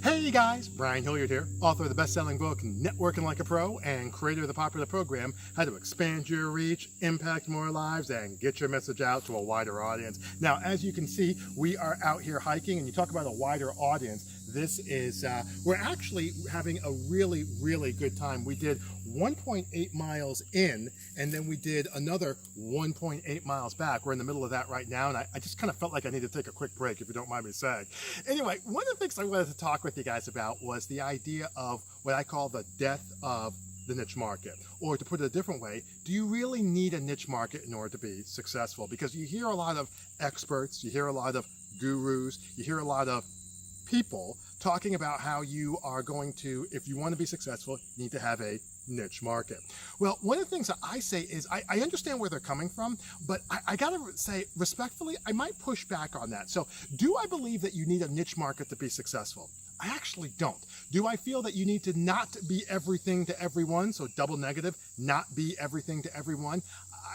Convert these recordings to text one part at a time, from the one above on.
Hey guys, Brian Hilliard here, author of the best-selling book Networking Like a Pro and creator of the popular program How to Expand Your Reach, Impact More Lives, and Get Your Message Out to a Wider Audience. Now, as you can see, we are out here hiking, and you talk about a wider audience. This is, we're actually having a really good time. We did 1.8 miles in, and then we did another 1.8 miles back. We're in the middle of that right now, and I just kind of felt like I needed to take a quick break, if you don't mind me saying. Anyway, one of the things I wanted to talk with you guys about was the idea of what I call the death of the niche market. Or to put it a different way, do you really need a niche market in order to be successful? Because you hear a lot of experts, you hear a lot of gurus, you hear a lot of people talking about how you are going to, if you want to be successful, you need to have a niche market. Well, one of the things that I say is I understand where they're coming from, but I gotta say respectfully, I might push back on that. So do I believe that you need a niche market to be successful? I actually don't. Do I feel that you need to not be everything to everyone? So double negative, not be everything to everyone.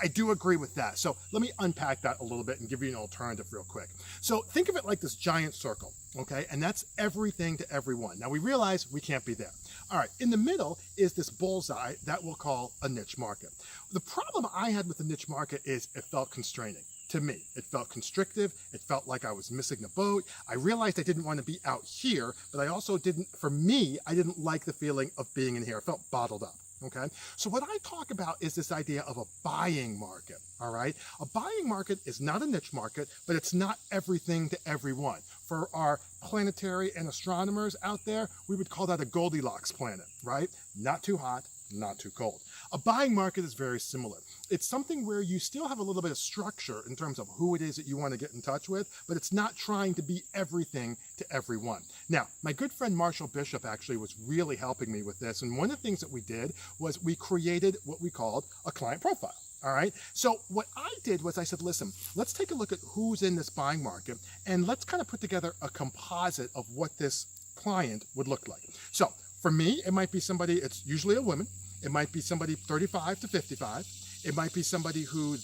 I do agree with that. So let me unpack that a little bit and give you an alternative real quick. So think of it like this giant circle, okay? And that's everything to everyone. Now we realize we can't be there. All right, in the middle is this bullseye that we'll call a niche market. The problem I had with the niche market is it felt constraining. To me, it felt constrictive. It felt like I was missing the boat. I realized I didn't want to be out here, but I also didn't, for me, I didn't like the feeling of being in here. It felt bottled up. Okay, so what I talk about is this idea of a buying market. All right, a buying market is not a niche market, but it's not everything to everyone. For our planetary and astronomers out there, we would call that a Goldilocks planet, right? Not too hot, not too cold. A buying market is very similar. It's something where you still have a little bit of structure in terms of who it is that you want to get in touch with, but it's not trying to be everything to everyone. Now, my good friend Marshall Bishop actually was really helping me with this, and one of the things that we did was we created what we called a client profile. All right. So what I did was I said, listen, let's take a look at who's in this buying market, and let's kind of put together a composite of what this client would look like. So for me, it might be somebody, it's usually a woman. It might be somebody 35 to 55. It might be somebody who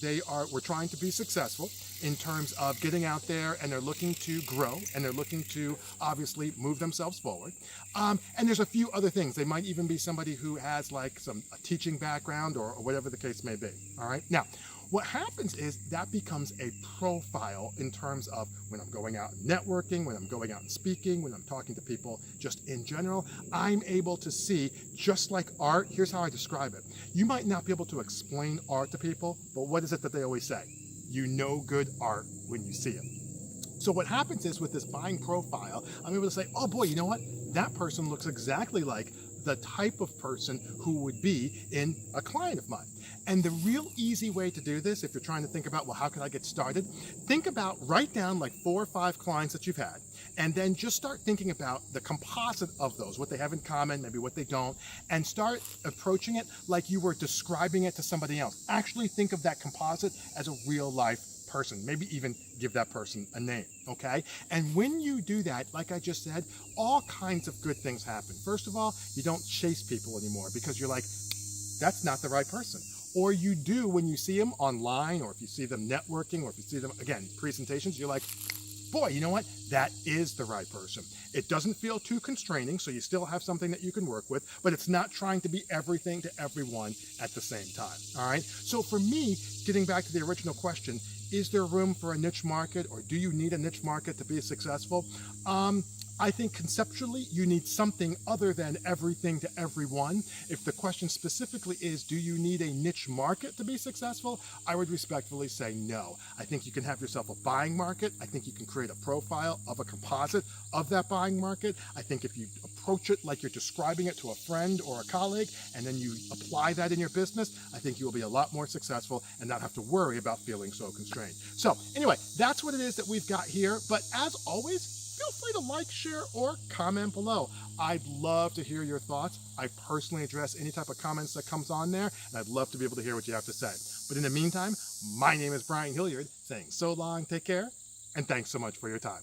we're trying to be successful in terms of getting out there, and they're looking to grow, and they're looking to obviously move themselves forward. And there's a few other things. They might even be somebody who has like a teaching background or whatever the case may be. All right. Now, what happens is that becomes a profile in terms of when I'm going out and networking, when I'm going out and speaking, when I'm talking to people just in general, I'm able to see, just like art, here's how I describe it. You might not be able to explain art to people, but what is it that they always say? You know good art when you see it. So what happens is with this buying profile, I'm able to say, oh boy, you know what? That person looks exactly like the type of person who would be in a client of mine. And the real easy way to do this, if you're trying to think about, well, how can I get started? Write down like 4 or 5 clients that you've had, and then just start thinking about the composite of those, what they have in common, maybe what they don't, and start approaching it like you were describing it to somebody else. Actually think of that composite as a real life person, maybe even give that person a name, okay? And when you do that, like I just said, all kinds of good things happen. First of all, you don't chase people anymore because you're like, that's not the right person. Or you do when you see them online, or if you see them networking, or if you see them, again, presentations, you're like, boy, you know what? That is the right person. It doesn't feel too constraining, so you still have something that you can work with, but it's not trying to be everything to everyone at the same time, all right? So for me, getting back to the original question, is there room for a niche market, or do you need a niche market to be successful? I think conceptually you need something other than everything to everyone. If the question specifically is, do you need a niche market to be successful? I would respectfully say no. I think you can have yourself a buying market. I think you can create a profile of a composite of that buying market. I think if you approach it like you're describing it to a friend or a colleague, and then you apply that in your business, I think you will be a lot more successful and not have to worry about feeling so constrained. So anyway, that's what it is that we've got here. But as always, feel free to like, share, or comment below. I'd love to hear your thoughts. I personally address any type of comments that comes on there, and I'd love to be able to hear what you have to say. But in the meantime, my name is Brian Hilliard, saying so long, take care, and thanks so much for your time.